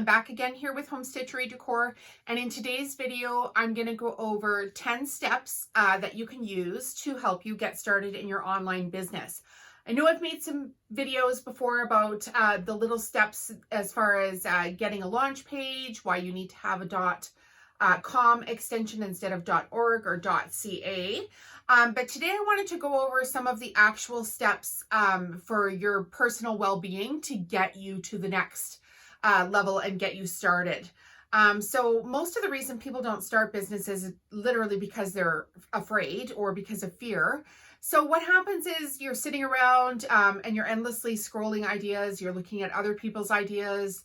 back again here with Home Stitchery Decor, and in today's video I'm going to go over 10 steps that you can use to help you get started in your online business. I know I've made some videos before about the little steps as far as getting a launch page, why you need to have a .com extension instead of .org or .ca. But today I wanted to go over some of the actual steps for your personal well-being to get you to the next level and get you started. So most of the reason people don't start businesses is literally because they're afraid or because of fear. So what happens is you're sitting around and you're endlessly scrolling ideas, you're looking at other people's ideas,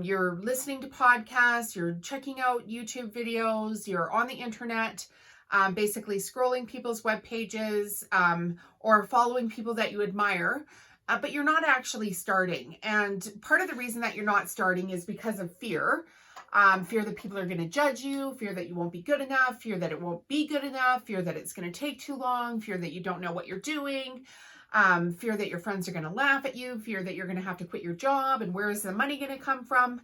you're listening to podcasts, you're checking out YouTube videos, you're on the internet, basically scrolling people's web pages or following people that you admire, but you're not actually starting. And part of the reason that you're not starting is because of fear. Fear that people are going to judge you, fear that you won't be good enough, fear that it won't be good enough, fear that it's going to take too long, fear that you don't know what you're doing, fear that your friends are going to laugh at you, fear that you're going to have to quit your job, and where is the money going to come from?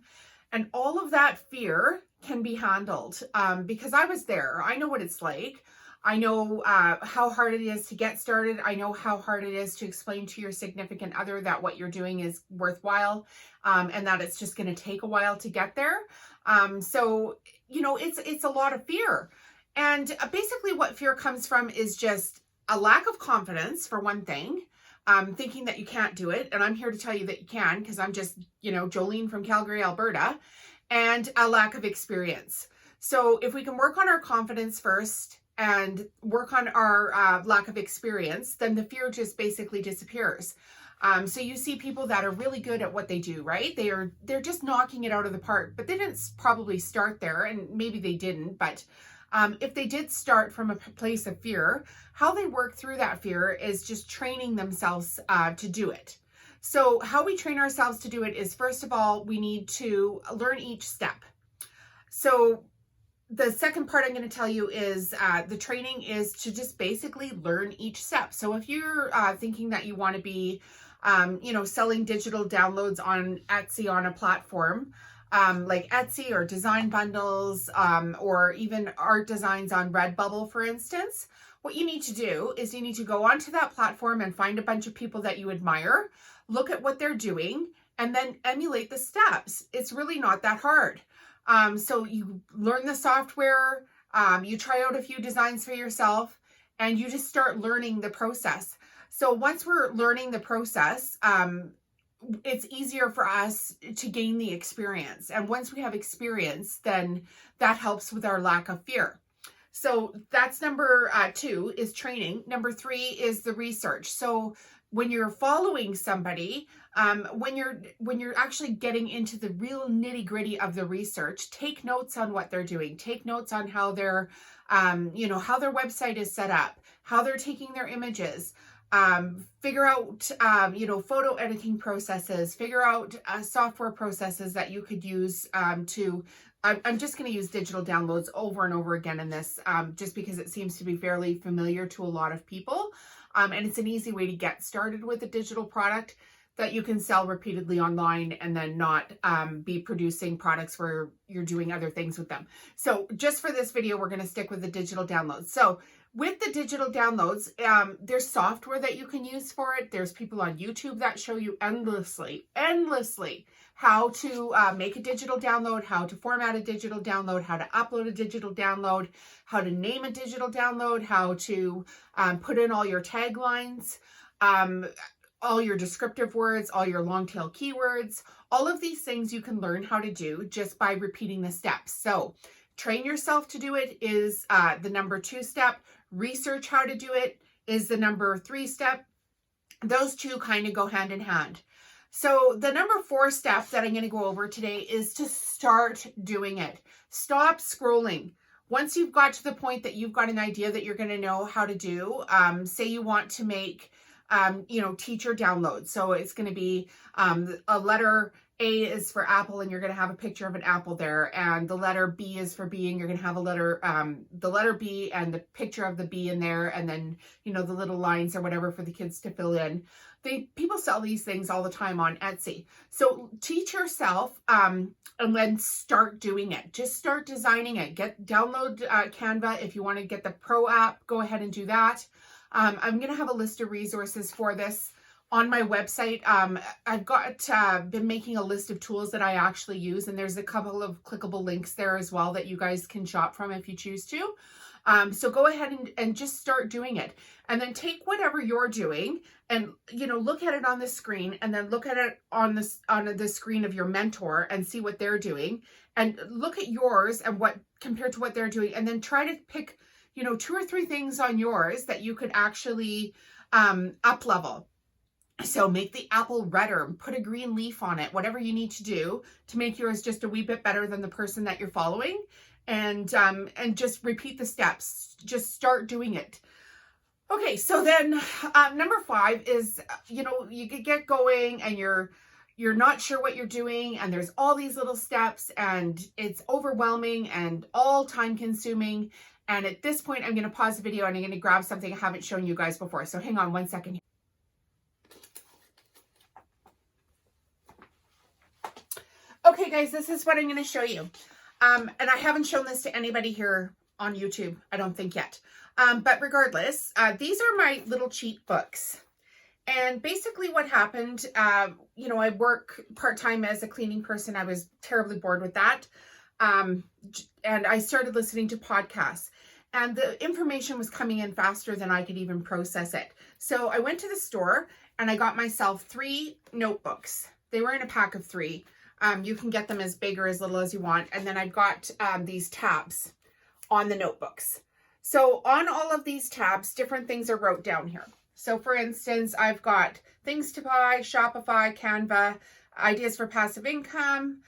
And all of that fear can be handled because I was there. I know what it's like. I know how hard it is to get started. I know how hard it is to explain to your significant other that what you're doing is worthwhile and that it's just going to take a while to get there. So, you know, it's a lot of fear. And basically what fear comes from is just a lack of confidence, for one thing, thinking that you can't do it. And I'm here to tell you that you can, because I'm just, you know, Jolene from Calgary, Alberta, and a lack of experience. So if we can work on our confidence first and work on our lack of experience, then the fear just basically disappears. So you see people that are really good at what they do, right? They're just knocking it out of the park, but they didn't probably start there, and maybe they didn't, but if they did start from a place of fear, how they work through that fear is just training themselves to do it. So how we train ourselves to do it is, first of all, we need to learn each step. So the second part I'm going to tell you is the training is to just basically learn each step. So if you're thinking that you want to be, you know, selling digital downloads on Etsy on a platform like Etsy or design bundles or even art designs on Redbubble, for instance, what you need to do is you need to go onto that platform and find a bunch of people that you admire, look at what they're doing, and then emulate the steps. It's really not that hard. So you learn the software, you try out a few designs for yourself, and you just start learning the process. So once we're learning the process, it's easier for us to gain the experience. And once we have experience, then that helps with our lack of fear. So that's number 2 is training. Number 3 is the research. So when you're following somebody, when you're actually getting into the real nitty-gritty of the research, take notes on what they're doing. Take notes on how their, you know, how their website is set up, how they're taking their images. Figure out, you know, photo editing processes, figure out software processes that you could use I'm just going to use digital downloads over and over again in this, just because it seems to be fairly familiar to a lot of people. And it's an easy way to get started with a digital product that you can sell repeatedly online and then not be producing products where you're doing other things with them. So just for this video, we're going to stick with the digital downloads. So with the digital downloads, there's software that you can use for it. There's people on YouTube that show you endlessly how to make a digital download, how to format a digital download, how to upload a digital download, how to name a digital download, how to put in all your taglines, all your descriptive words, all your long tail keywords. All of these things you can learn how to do just by repeating the steps. So train yourself to do it is the number 2 step. Research how to do it is the number 3 step. Those two kind of go hand in hand. So the number 4 step that I'm going to go over today is to start doing it. Stop scrolling. Once you've got to the point that you've got an idea that you're going to know how to do, say you want to make, you know, teacher downloads. So it's going to be a letter A is for apple, and you're going to have a picture of an apple there. And the letter B is for bee, and you're going to have the letter B and the picture of the bee in there. And then, you know, the little lines or whatever for the kids to fill in. People sell these things all the time on Etsy. So teach yourself, and then start doing it. Just start designing it. Download Canva. If you want to get the Pro app, go ahead and do that. I'm going to have a list of resources for this on my website. I've been making a list of tools that I actually use, and there's a couple of clickable links there as well that you guys can shop from if you choose to. So go ahead and just start doing it, and then take whatever you're doing and, you know, look at it on the screen, and then look at it on the screen of your mentor and see what they're doing, and look at yours and what compared to what they're doing, and then try to pick, you know, 2 or 3 things on yours that you could actually up level. So make the apple redder, put a green leaf on it, whatever you need to do to make yours just a wee bit better than the person that you're following. And just repeat the steps. Just start doing it. Okay, so then number 5 is, you know, you could get going and you're not sure what you're doing, and there's all these little steps, and it's overwhelming and all time consuming. And at this point, I'm going to pause the video and I'm going to grab something I haven't shown you guys before. So hang on 1 second. Okay, guys, this is what I'm going to show you. And I haven't shown this to anybody here on YouTube, I don't think yet. But regardless, these are my little cheat books. And basically what happened, you know, I work part-time as a cleaning person. I was terribly bored with that. And I started listening to podcasts. And the information was coming in faster than I could even process it. So I went to the store and I got myself 3 notebooks. They were in a pack of 3. You can get them as big or as little as you want. And then I've got these tabs on the notebooks. So on all of these tabs, different things are wrote down here. So for instance, I've got things to buy, Shopify, Canva, ideas for passive income,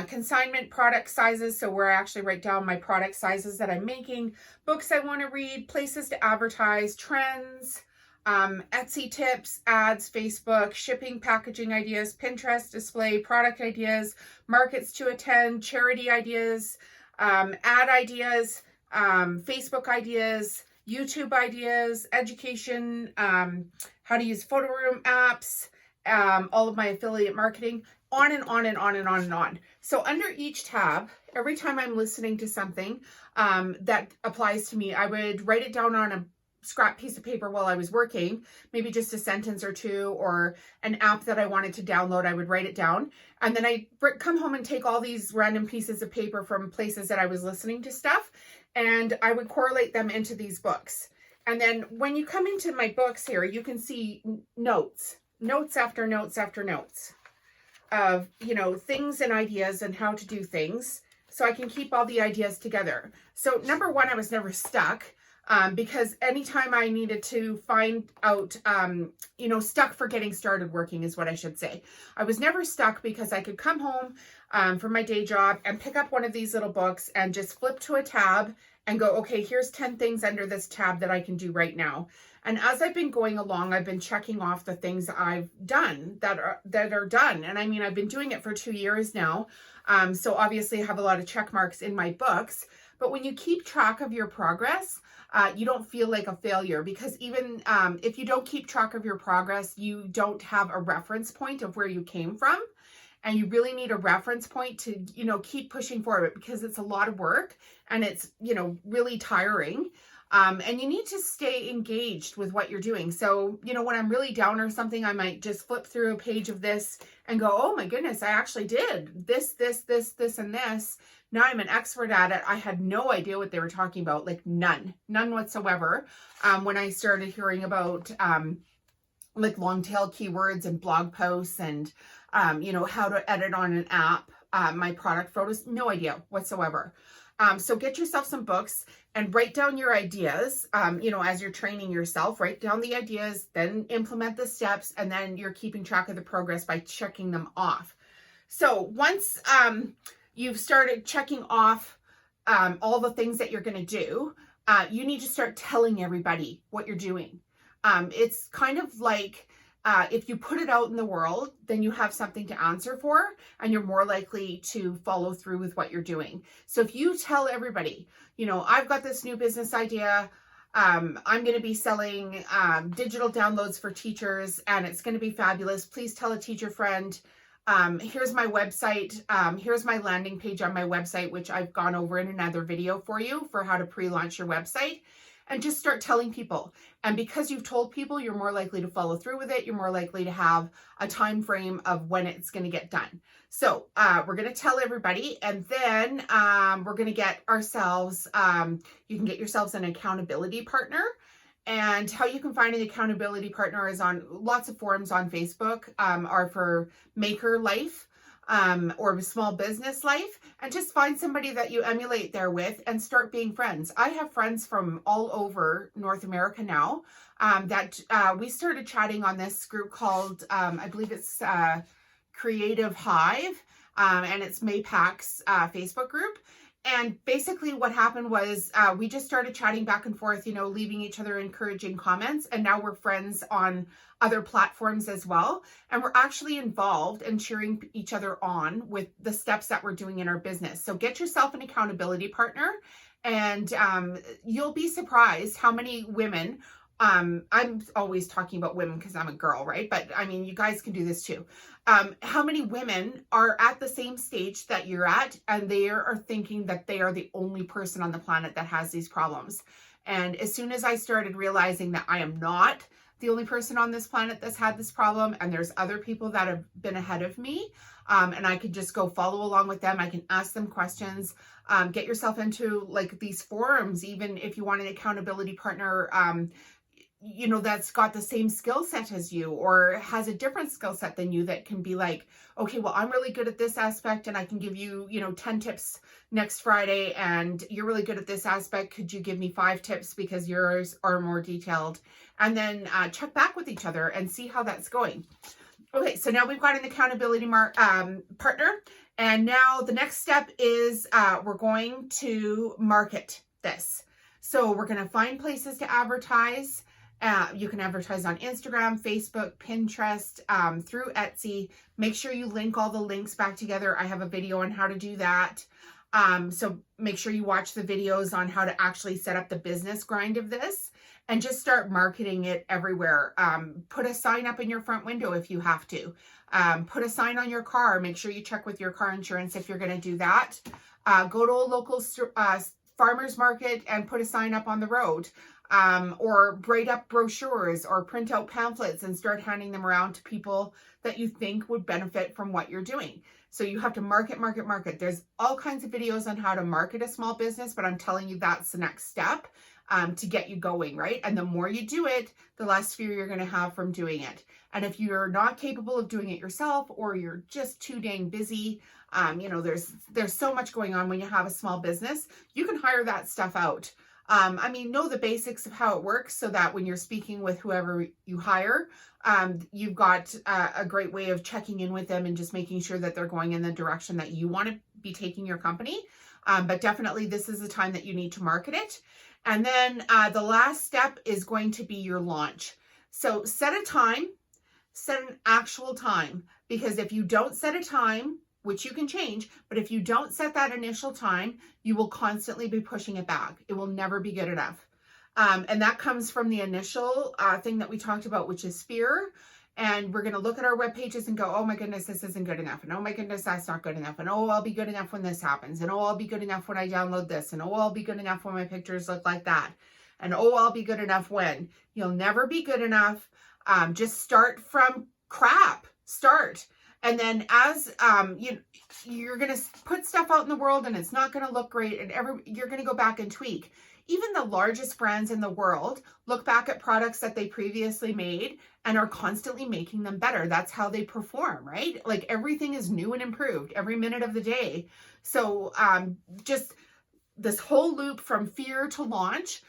consignment, product sizes. So where I actually write down my product sizes that I'm making, books I want to read, places to advertise, trends, Etsy tips, ads, Facebook, shipping, packaging ideas, Pinterest display, product ideas, markets to attend, charity ideas, ad ideas, Facebook ideas, YouTube ideas, education, how to use photo room apps, all of my affiliate marketing, on and on and on and on and on. So under each tab, every time I'm listening to something that applies to me, I would write it down on a scrap piece of paper while I was working, maybe just a sentence or 2, or an app that I wanted to download, I would write it down. And then I'd come home and take all these random pieces of paper from places that I was listening to stuff, and I would correlate them into these books. And then when you come into my books here, you can see notes after notes after notes of, you know, things and ideas and how to do things. So I can keep all the ideas together. So number 1, I was never stuck. Because anytime I needed to find out, you know, stuck for getting started working is what I should say. I was never stuck because I could come home from my day job and pick up one of these little books and just flip to a tab and go, okay, here's 10 things under this tab that I can do right now. And as I've been going along, I've been checking off the things I've done that are done. And I mean, I've been doing it for 2 years now. So obviously I have a lot of check marks in my books. But when you keep track of your progress, you don't feel like a failure, because even if you don't keep track of your progress, you don't have a reference point of where you came from. And you really need a reference point to, you know, keep pushing forward, because it's a lot of work and it's, you know, really tiring. And you need to stay engaged with what you're doing. So, you know, when I'm really down or something, I might just flip through a page of this and go, oh my goodness, I actually did this, and this. Now I'm an expert at it. I had no idea what they were talking about, like none whatsoever. When I started hearing about like long tail keywords and blog posts and, you know, how to edit on an app, my product photos, no idea whatsoever. So get yourself some books and write down your ideas, you know, as you're training yourself, write down the ideas, then implement the steps, and then you're keeping track of the progress by checking them off. So once you've started checking off all the things that you're going to do, you need to start telling everybody what you're doing. It's kind of like if you put it out in the world, then you have something to answer for, and you're more likely to follow through with what you're doing. So if you tell everybody, you know, I've got this new business idea, I'm going to be selling digital downloads for teachers, and it's going to be fabulous. Please tell a teacher friend. Here's my website. Here's my landing page on my website, which I've gone over in another video for you for how to pre-launch your website. And just start telling people. And because you've told people, you're more likely to follow through with it. You're more likely to have a time frame of when it's going to get done. So we're going to tell everybody, and then we're going to get ourselves, you can get yourselves an accountability partner. And how you can find an accountability partner is on lots of forums on Facebook, are for Maker Life. Or Small Business Life, and just find somebody that you emulate there with and start being friends. I have friends from all over North America now that we started chatting on this group called, I believe it's Creative Hive, and it's Maypac's Facebook group. And basically what happened was we just started chatting back and forth, you know, leaving each other encouraging comments. And now we're friends on other platforms as well. And we're actually involved and cheering each other on with the steps that we're doing in our business. So get yourself an accountability partner, and you'll be surprised how many women, I'm always talking about women because I'm a girl, right? But I mean, you guys can do this too. How many women are at the same stage that you're at, and they are thinking that they are the only person on the planet that has these problems. And as soon as I started realizing that I am not the only person on this planet that's had this problem, and there's other people that have been ahead of me, and I could just go follow along with them. I can ask them questions, get yourself into like these forums, even if you want an accountability partner, you know, that's got the same skill set as you or has a different skill set than you, that can be like, okay, well, I'm really good at this aspect and I can give you, you know, 10 tips next Friday, and you're really good at this aspect. Could you give me 5 tips because yours are more detailed? And then check back with each other and see how that's going. Okay, so now we've got an accountability partner. And now the next step is we're going to market this. So we're going to find places to advertise. You can advertise on Instagram, Facebook, Pinterest, through Etsy. Make sure you link all the links back together. I have a video on how to do that. So make sure you watch the videos on how to actually set up the business grind of this, and just start marketing it everywhere. Put a sign up in your front window if you have to. Put a sign on your car. Make sure you check with your car insurance if you're going to do that. Go to a local farmer's market and put a sign up on the road. Or braid up brochures or print out pamphlets and start handing them around to people that you think would benefit from what you're doing. So you have to market. There's all kinds of videos on how to market a small business, but I'm telling you that's the next step to get you going, right? And the more you do it, the less fear you're going to have from doing it. And if you're not capable of doing it yourself, or you're just too dang busy, you know, there's so much going on when you have a small business, you can hire that stuff out. I mean, know the basics of how it works so that when you're speaking with whoever you hire, you've got a great way of checking in with them and just making sure that they're going in the direction that you want to be taking your company. But definitely this is the time that you need to market it. And then the last step is going to be your launch. So set a time, set an actual time, because if you don't set a time, which you can change, but if you don't set that initial time, you will constantly be pushing it back. It will never be good enough. And that comes from the initial thing that we talked about, which is fear. And we're going to look at our web pages and go, oh my goodness, this isn't good enough. And oh my goodness, that's not good enough. And oh, I'll be good enough when this happens. And oh, I'll be good enough when I download this. And oh, I'll be good enough when my pictures look like that. And oh, I'll be good enough when. You'll never be good enough. Just start from crap. Start. And then as you're going to put stuff out in the world and it's not going to look great, and you're going to go back and tweak. Even the largest brands in the world look back at products that they previously made and are constantly making them better. That's how they perform, right? Like everything is new and improved every minute of the day. So just this whole loop from fear to launch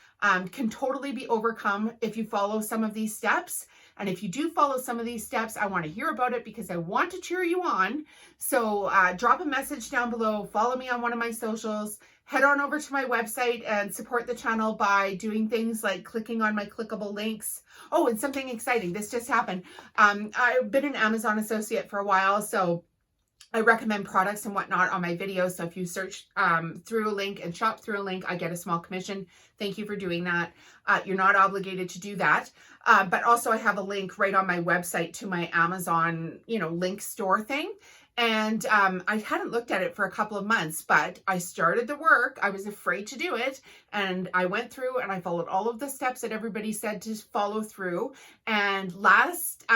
can totally be overcome if you follow some of these steps. And if you do follow some of these steps, I want to hear about it because I want to cheer you on. So drop a message down below, follow me on one of my socials, head on over to my website and support the channel by doing things like clicking on my clickable links. Oh, and something exciting, this just happened. I've been an Amazon associate for a while, so I recommend products and whatnot on my videos. So if you search through a link and shop through a link, I get a small commission. Thank you for doing that. You're not obligated to do that. But also I have a link right on my website to my Amazon, link store thing. And I hadn't looked at it for a couple of months, but I started the work. I was afraid to do it. And I went through and I followed all of the steps that everybody said to follow through. And last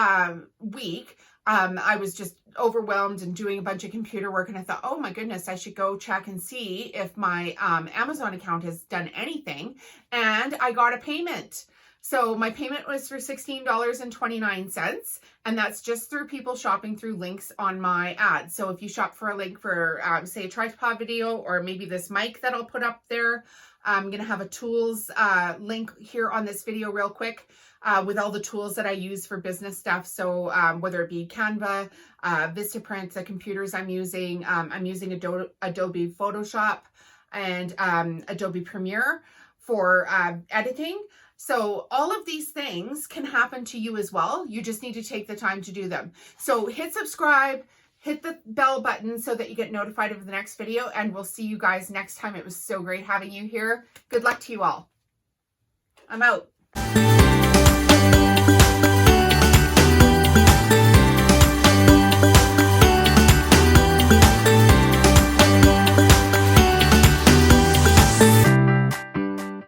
week, I was just overwhelmed and doing a bunch of computer work, and I thought, oh my goodness, I should go check and see if my Amazon account has done anything. And I got a payment. So my payment was for $16.29, and that's just through people shopping through links on my ad. So if you shop for a link for, say, a tripod video, or maybe this mic that I'll put up there, I'm going to have a tools link here on this video real quick with all the tools that I use for business stuff. So whether it be Canva, Vistaprint, the computers I'm using Adobe Photoshop and Adobe Premiere for editing. So all of these things can happen to you as well. You just need to take the time to do them. So hit subscribe, hit the bell button so that you get notified of the next video, and we'll see you guys next time. It was so great having you here. Good luck to you all. I'm out.